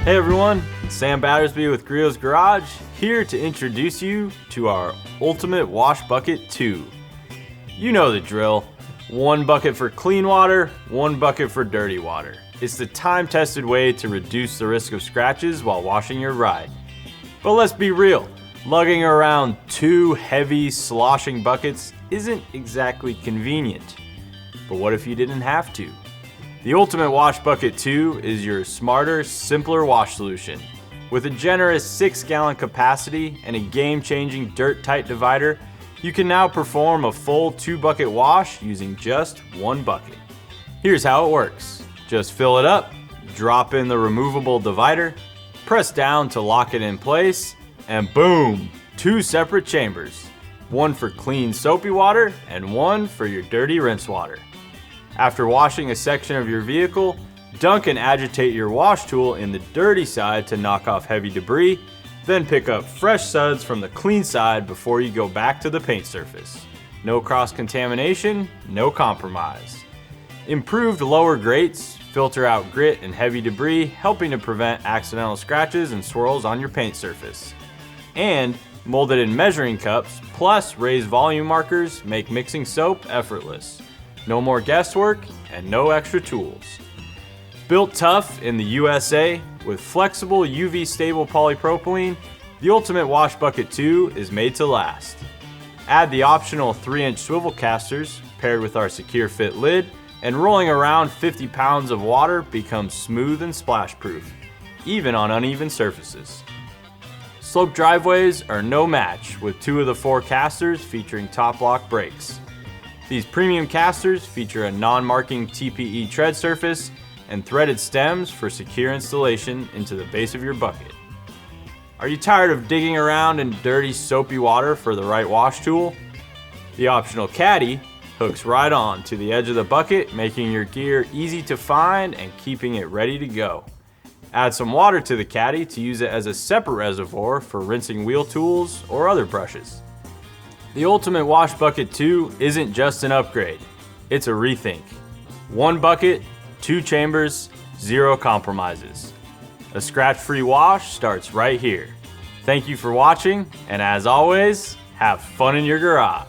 Hey everyone, it's Sam Battersby with Griot's Garage, here to introduce you to our Ultimate Wash Bucket 2. You know the drill. One bucket for clean water, one bucket for dirty water. It's the time-tested way to reduce the risk of scratches while washing your ride. But let's be real, lugging around two heavy, sloshing buckets isn't exactly convenient. But what if you didn't have to? The Ultimate Wash Bucket 2 is your smarter, simpler wash solution. With a generous 6-gallon capacity and a game-changing dirt-tight divider, you can now perform a full 2-bucket wash using just one bucket. Here's how it works. Just fill it up, drop in the removable divider, press down to lock it in place, and boom! 2 separate chambers. One for clean soapy water and one for your dirty rinse water. After washing a section of your vehicle, dunk and agitate your wash tool in the dirty side to knock off heavy debris, then pick up fresh suds from the clean side before you go back to the paint surface. No cross-contamination, no compromise. Improved lower grates filter out grit and heavy debris, helping to prevent accidental scratches and swirls on your paint surface. And molded in measuring cups plus raised volume markers make mixing soap effortless. No more guesswork and no extra tools. Built tough in the USA with flexible UV stable polypropylene, the Ultimate Wash Bucket 2 is made to last. Add the optional 3-inch swivel casters paired with our secure fit lid, and rolling around 50 pounds of water becomes smooth and splash proof, even on uneven surfaces. Slope driveways are no match with 2 of the 4 casters featuring top lock brakes. These premium casters feature a non-marking TPE tread surface and threaded stems for secure installation into the base of your bucket. Are you tired of digging around in dirty, soapy water for the right wash tool? The optional caddy hooks right on to the edge of the bucket, making your gear easy to find and keeping it ready to go. Add some water to the caddy to use it as a separate reservoir for rinsing wheel tools or other brushes. The Ultimate Wash Bucket 2 isn't just an upgrade, it's a rethink. 1 bucket, 2 chambers, 0 compromises. A scratch-free wash starts right here. Thank you for watching, and as always, have fun in your garage.